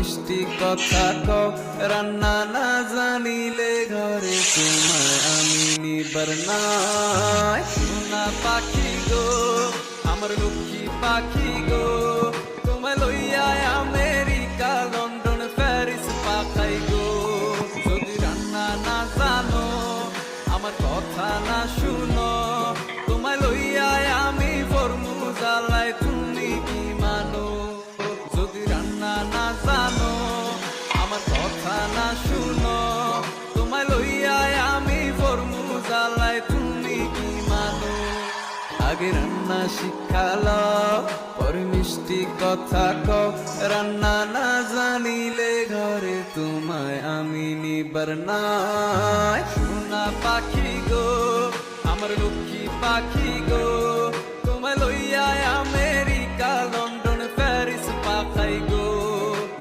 মিষ্টি কথা কও, রান্না না জানিলে ঘরে তোমায় আমি নিবার নাই। সোনা পাখি গো, আমার লক্ষ্মী পাখি গো, তোমায় লইয়া আমেরিকা লন্ডন প্যারিস পাঠাই গো। যদি রান্না না জানো, আমার কথা না শুনো, তোমায় লইয়া আমি ফরমু জ্বালাই, তুমি কি মানো? যদি রান্না না জানো, আমার কথা না শুনো, তোমায় লইয়া আমি ফরমু জ্বালাই, তুমি কি মানো? আগে রান্না শিখালো, পরে মিষ্টি কথা কও, রান্না না জানিলে ঘরে তোমায় আমি নিবার নাই। সোনা পাখি গো, আমার লক্ষ্মী পাখি গো,